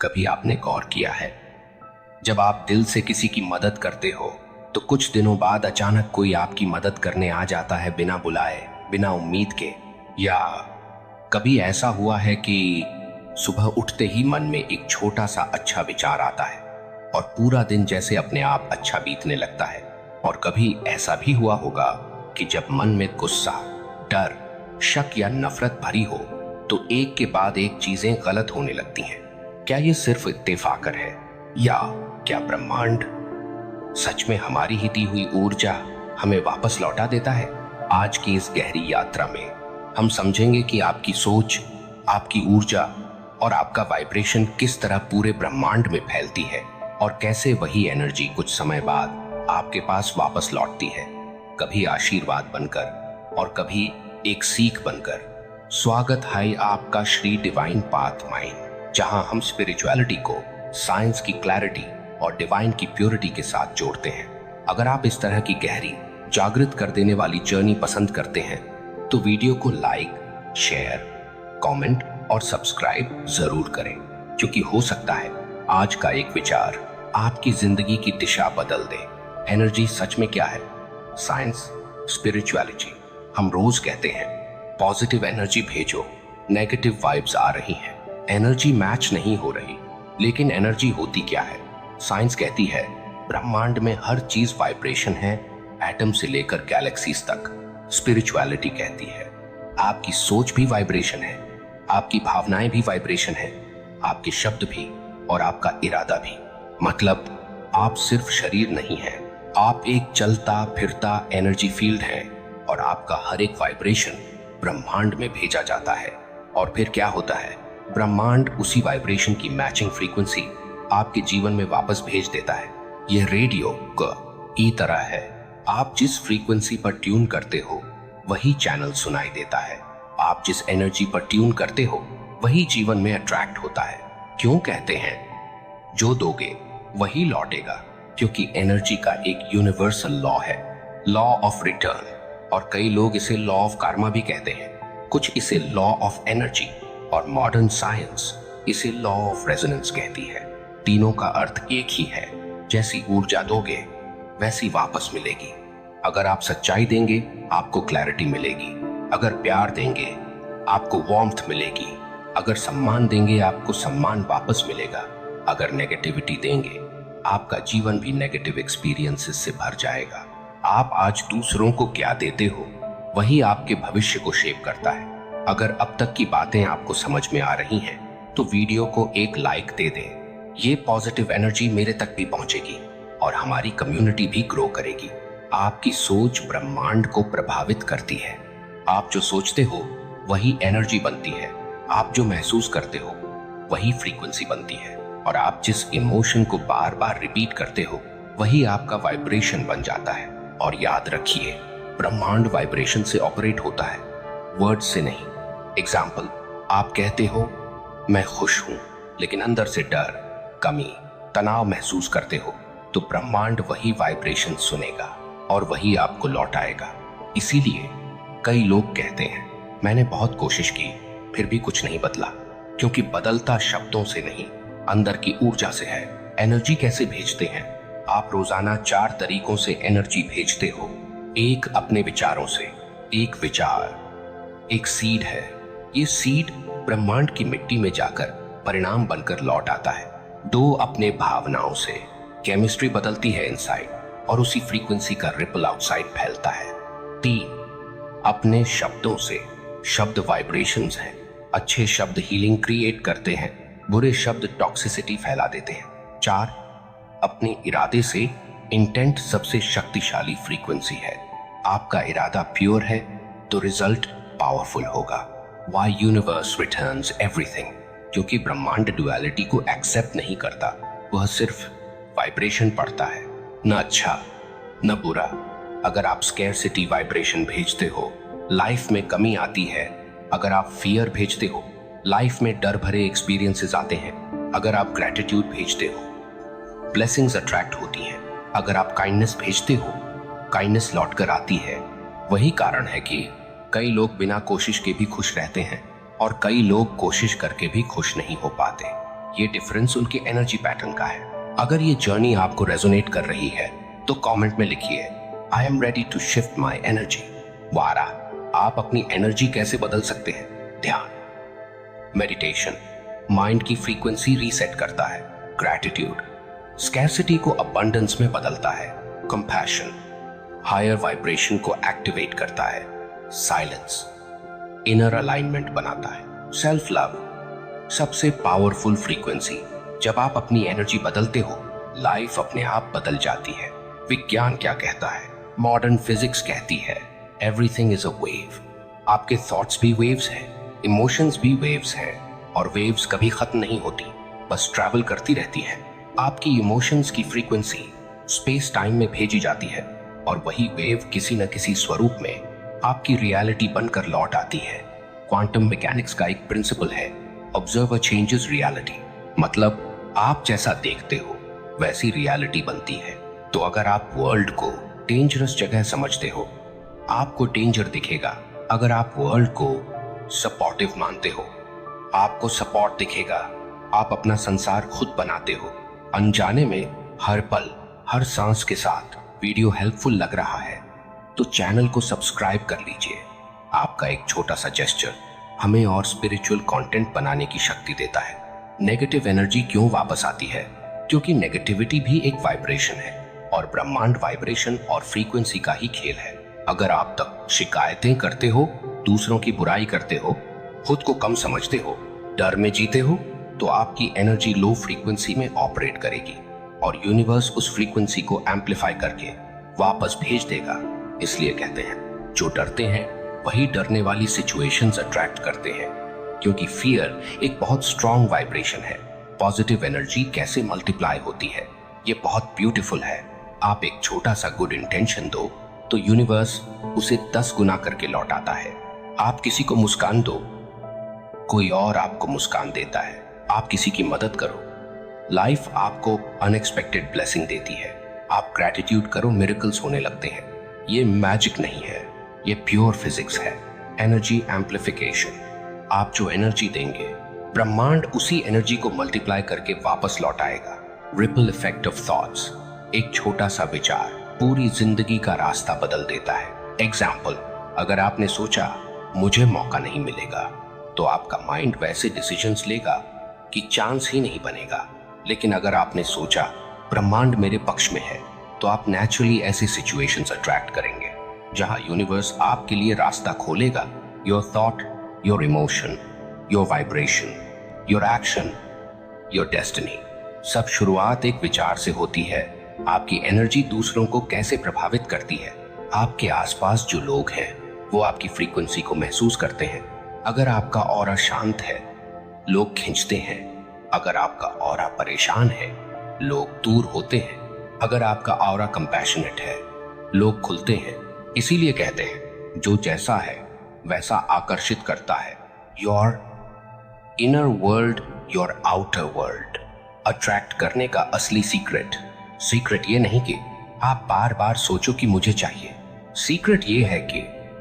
कभी आपने गौर किया है, जब आप दिल से किसी की मदद करते हो तो कुछ दिनों बाद अचानक कोई आपकी मदद करने आ जाता है, बिना बुलाए, बिना उम्मीद के। या कभी ऐसा हुआ है कि सुबह उठते ही मन में एक छोटा सा अच्छा विचार आता है और पूरा दिन जैसे अपने आप अच्छा बीतने लगता है। और कभी ऐसा भी हुआ होगा कि जब मन में गुस्सा, डर, शक या नफरत भरी हो तो एक के बाद एक चीजें गलत होने लगती हैं। क्या ये सिर्फ इत्तेफाकर है या क्या ब्रह्मांड सच में हमारी ही दी हुई ऊर्जा हमें वापस लौटा देता है? आज की इस गहरी यात्रा में हम समझेंगे कि आपकी सोच, आपकी ऊर्जा और आपका वाइब्रेशन किस तरह पूरे ब्रह्मांड में फैलती है और कैसे वही एनर्जी कुछ समय बाद आपके पास वापस लौटती है, कभी आशीर्वाद बनकर और कभी एक सीख बनकर। स्वागत है आपका श्री डिवाइन पाथ माइंड, जहां हम स्पिरिचुअलिटी को साइंस की क्लैरिटी और डिवाइन की प्योरिटी के साथ जोड़ते हैं। अगर आप इस तरह की गहरी, जागृत कर देने वाली जर्नी पसंद करते हैं तो वीडियो को लाइक, शेयर, कमेंट और सब्सक्राइब जरूर करें, क्योंकि हो सकता है आज का एक विचार आपकी जिंदगी की दिशा बदल दे। एनर्जी सच में क्या है? Science, spirituality. हम रोज कहते हैं पॉजिटिव एनर्जी भेजो, नेगेटिव वाइब्स आ रही हैं, एनर्जी मैच नहीं हो रही। लेकिन एनर्जी होती क्या है? साइंस कहती है ब्रह्मांड में हर चीज वाइब्रेशन है, एटम से लेकर गैलेक्सीज तक। स्पिरिचुअलिटी कहती है आपकी सोच भी वाइब्रेशन है, आपकी भावनाएं भी वाइब्रेशन है, आपके शब्द भी और आपका इरादा भी। मतलब आप सिर्फ शरीर नहीं हैं, आप एक चलता फिरता एनर्जी फील्ड है और आपका हर एक वाइब्रेशन ब्रह्मांड में भेजा जाता है। और फिर क्या होता है? ब्रह्मांड उसी वाइब्रेशन की मैचिंग फ्रीक्वेंसी आपके जीवन में वापस भेज देता है। यह रेडियो की तरह है, आप जिस फ्रीक्वेंसी पर ट्यून करते हो वही चैनल सुनाई देता है। आप जिस एनर्जी पर ट्यून करते हो वही जीवन में अट्रैक्ट होता है। क्यों कहते हैं जो दोगे वही लौटेगा? क्योंकि एनर्जी का एक यूनिवर्सल लॉ है, लॉ ऑफ रिटर्न, और कई लोग इसे लॉ ऑफ कार्मा भी कहते हैं, कुछ इसे लॉ ऑफ एनर्जी और मॉडर्न साइंस इसे लॉ ऑफ रेजोनेंस कहती है। तीनों का अर्थ एक ही है, जैसी ऊर्जा दोगे वैसी वापस मिलेगी। अगर आप सच्चाई देंगे आपको क्लैरिटी मिलेगी, अगर प्यार देंगे आपको वार्मथ मिलेगी, अगर सम्मान देंगे आपको सम्मान वापस मिलेगा, अगर नेगेटिविटी देंगे आपका जीवन भी नेगेटिव एक्सपीरियंसेस से भर जाएगा। आप आज दूसरों को क्या देते हो वही आपके भविष्य को शेप करता है। अगर अब तक की बातें आपको समझ में आ रही हैं तो वीडियो को एक लाइक दे दें। ये पॉजिटिव एनर्जी मेरे तक भी पहुंचेगी और हमारी कम्युनिटी भी ग्रो करेगी। आपकी सोच ब्रह्मांड को प्रभावित करती है। आप जो सोचते हो वही एनर्जी बनती है, आप जो महसूस करते हो वही फ्रीक्वेंसी बनती है, और आप जिस इमोशन को बार बार रिपीट करते हो वही आपका वाइब्रेशन बन जाता है। और याद रखिए, ब्रह्मांड वाइब्रेशन से ऑपरेट होता है, वर्ड से नहीं। एग्जाम्पल, आप कहते हो मैं खुश हूं, लेकिन अंदर से डर, कमी, तनाव महसूस करते हो, तो ब्रह्मांड वही वाइब्रेशन सुनेगा और वही आपको लौटाएगा। इसीलिए कई लोग कहते हैं मैंने बहुत कोशिश की फिर भी कुछ नहीं बदला, क्योंकि बदलता शब्दों से नहीं, अंदर की ऊर्जा से है। एनर्जी कैसे भेजते हैं? आप रोजाना 4 तरीकों से एनर्जी भेजते हो। एक, अपने विचारों से। एक विचार एक सीड है, ये सीड ब्रह्मांड की मिट्टी में जाकर परिणाम बनकर लौट आता है। 2, अपने भावनाओं से। केमिस्ट्री बदलती है इनसाइड और उसी फ्रीक्वेंसी का रिपल आउटसाइड फैलता है। 3, अपने शब्दों से। शब्द वाइब्रेशंस हैं, अच्छे शब्द हीलिंग क्रिएट करते हैं, बुरे शब्द टॉक्सिसिटी फैला देते हैं। 4, अपने इरादे से। इंटेंट सबसे शक्तिशाली फ्रीक्वेंसी है। आपका इरादा प्योर है तो रिजल्ट पावरफुल होगा। Why universe returns everything? क्योंकि ब्रह्मांड डुअलिटी को एक्सेप्ट नहीं करता, वह सिर्फ वाइब्रेशन पढ़ता है, न अच्छा न बुरा। अगर आप स्कैरसिटी वाइब्रेशन भेजते हो, लाइफ में कमी आती है। अगर आप फियर भेजते हो, लाइफ में डर भरे एक्सपीरियंसेस आते हैं। अगर आप ग्रेटिट्यूड भेजते हो, ब्लेसिंग्स अट्रैक्ट होती हैं। अगर आप काइंडनेस भेजते हो, काइंडनेस लौट कर आती है। वही कारण है कि कई लोग बिना कोशिश के भी खुश रहते हैं और कई लोग कोशिश करके भी खुश नहीं हो पाते। ये डिफरेंस उनके एनर्जी पैटर्न का है। अगर ये जर्नी आपको रेजोनेट कर रही है तो कमेंट में लिखिए I am ready to shift my energy. वारा, आप अपनी एनर्जी कैसे बदल सकते हैं? ध्यान, मेडिटेशन माइंड की फ्रीक्वेंसी रीसेट करता है। ग्रैटिट्यूड स्कैर्सिटी को अबंडेंस में बदलता है। कंपैशन हायर वाइब्रेशन को एक्टिवेट करता है। साइलेंस इनर अलाइनमेंट बनाता है। सेल्फ लव सबसे पावरफुल फ्रीक्वेंसी। जब आप अपनी एनर्जी बदलते हो, लाइफ अपने आप बदल जाती है। विज्ञान क्या कहता है? मॉडर्न फिजिक्स कहती है एवरीथिंग इज अ वेव। आपके थॉट्स भी वेव्स हैं, इमोशंस भी वेव्स हैं, और वेव्स कभी खत्म नहीं होती, बस ट्रैवल करती रहती हैं। आपकी इमोशंस की फ्रीक्वेंसी स्पेस टाइम में भेजी जाती है और वही वेव किसी न किसी स्वरूप में आपकी रियलिटी बनकर लौट आती है। क्वांटम मैकेनिक्स का एक प्रिंसिपल है ऑब्जर्वर चेंजेस रियलिटी, मतलब आप जैसा देखते हो वैसी रियलिटी बनती है। तो अगर आप वर्ल्ड को डेंजरस जगह समझते हो, आपको डेंजर दिखेगा। अगर आप वर्ल्ड को सपोर्टिव मानते हो, आपको सपोर्ट दिखेगा। आप अपना संसार खुद बनाते हो। अनजाने में हर पल, हर सांस के साथ वीडियो हेल्पफुल लग रहा है तो चैनल को सब्सक्राइब कर लीजिए। आपका एक छोटा सा जेस्चर हमें और स्पिरिचुअल कंटेंट बनाने की शक्ति देता है। नेगेटिव एनर्जी क्यों वापस आती है? क्योंकि नेगेटिविटी भी एक वाइब्रेशन है और ब्रह्मांड वाइब्रेशन और फ्रीक्वेंसी का ही खेल है। अगर आप तक शिकायतें करते हो, दूसरों की बुराई करते हो, खुद को कम समझते हो, डर में जीते हो, तो आपकी एनर्जी लो फ्रीक्वेंसी में ऑपरेट करेगी और यूनिवर्स उस फ्रीक्वेंसी को एम्पलीफाई करके वापस भेज देगा। इसलिए कहते हैं जो डरते हैं वही डरने वाली सिचुएशंस अट्रैक्ट करते हैं, क्योंकि फियर एक बहुत स्ट्रॉन्ग वाइब्रेशन है। पॉजिटिव एनर्जी कैसे मल्टीप्लाई होती है, ये बहुत ब्यूटीफुल है। आप एक छोटा सा गुड इंटेंशन दो तो यूनिवर्स उसे 10 गुना करके लौटाता है। आप किसी को मुस्कान दो, कोई और आपको मुस्कान देता है। आप किसी की मदद करो, लाइफ आपको अनएक्सपेक्टेड ब्लेसिंग देती है। आप ग्रैटिट्यूड करो, मिरेकल्स होने लगते हैं। ये मैजिक नहीं है, ये प्योर फिजिक्स है, एनर्जी एम्प्लीफिकेशन। आप जो एनर्जी देंगे, ब्रह्मांड उसी एनर्जी को मल्टीप्लाई करके वापस लौट आएगा। रिपल इफेक्ट ऑफ थॉट्स, एक छोटा सा विचार पूरी जिंदगी का रास्ता बदल देता है। एग्जाम्पल, अगर आपने सोचा मुझे मौका नहीं मिलेगा, तो आपका माइंड वैसे डिसीजंस लेगा कि चांस ही नहीं बनेगा। लेकिन अगर आपने सोचा ब्रह्मांड मेरे पक्ष में है, तो आप नेचुरली ऐसे सिचुएशंस अट्रैक्ट करेंगे जहां यूनिवर्स आपके लिए रास्ता खोलेगा। Your thought, your emotion, your vibration, your action, your destiny, सब शुरुआत एक विचार से होती है। आपकी एनर्जी दूसरों को कैसे प्रभावित करती है? आपके आसपास जो लोग हैं वो आपकी फ्रीक्वेंसी को महसूस करते हैं। अगर आपका ऑरा शांत है, लोग खींचते हैं। अगर आपका ऑरा परेशान है, लोग दूर होते हैं। अगर आपका ऑरा कंपैशनेट है, लोग खुलते हैं। इसीलिए कहते हैं जो जैसा है वैसा आकर्षित करता है। Your inner world, your outer world attract करने का असली सीक्रेट ये नहीं कि आप बार बार सोचो कि मुझे चाहिए। सीक्रेट ये है कि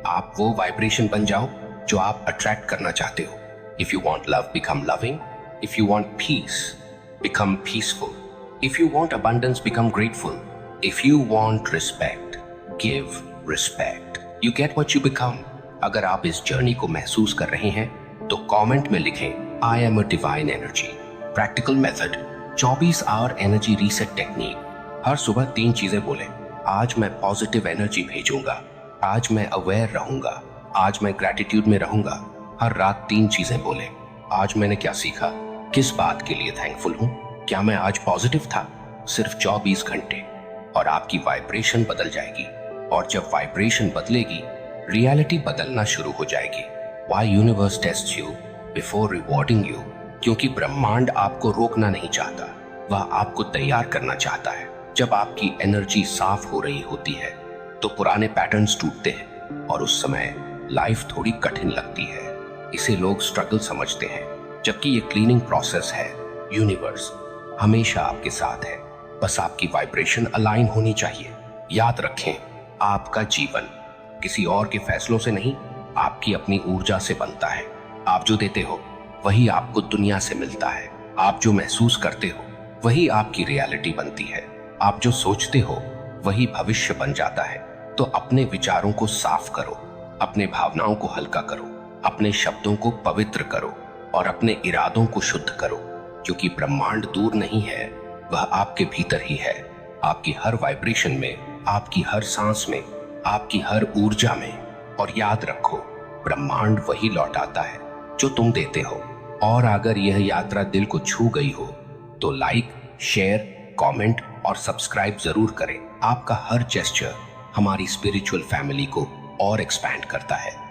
आप वो वाइब्रेशन बन जाओ जो आप अट्रैक्ट करना चाहते हो। If you want love, become loving. If you want piece, become peaceful. If you want abundance, become grateful. If you want respect, give respect. You get what you become. अगर आप इस जर्नी को महसूस कर रहे हैं तो कमेंट में लिखें I am a divine energy. Practical method, 24 hour energy reset technique. हर सुबह 3 चीजें बोलें। आज मैं पॉजिटिव एनर्जी भेजूंगा, आज मैं अवेयर रहूंगा, आज मैं ग्रैटिट्यूड में रहूंगा। हर रात 3 चीजें बोलें। आज मैंने क्या सीखा, किस बात के लिए थैंकफुल हूं, क्या मैं आज पॉजिटिव था। सिर्फ 24 घंटे और आपकी वाइब्रेशन बदल जाएगी। और जब वाइब्रेशन बदलेगी, रियलिटी बदलना शुरू हो जाएगी। Why universe tests you before rewarding you, क्योंकि ब्रह्मांड आपको रोकना नहीं चाहता, वह आपको तैयार करना चाहता है। जब आपकी एनर्जी साफ हो रही होती है तो पुराने पैटर्न्स टूटते हैं और उस समय लाइफ थोड़ी कठिन लगती है। इसे लोग स्ट्रगल समझते हैं, जबकि ये क्लीनिंग प्रोसेस है। यूनिवर्स हमेशा आपके साथ है, बस आपकी वाइब्रेशन अलाइन होनी चाहिए। याद रखें, आपका जीवन किसी और के फैसलों से नहीं, आपकी अपनी ऊर्जा से बनता है। आप जो देते हो वही आपको दुनिया से मिलता है। आप जो महसूस करते हो वही आपकी रियलिटी बनती है। आप जो सोचते हो वही भविष्य बन जाता है। तो अपने विचारों को साफ करो, अपने भावनाओं को हल्का करो, अपने शब्दों को पवित्र करो और अपने इरादों को शुद्ध करो, क्योंकि ब्रह्मांड दूर नहीं है, वह आपके भीतर ही है। आपकी हर वाइब्रेशन में, आपकी हर सांस में, आपकी हर ऊर्जा में। और याद रखो, ब्रह्मांड वही लौटाता है जो तुम देते हो। और अगर यह यात्रा दिल को छू गई हो तो लाइक, शेयर, कमेंट और सब्सक्राइब जरूर करें। आपका हर जेस्चर हमारी स्पिरिचुअल फैमिली को और एक्सपैंड करता है।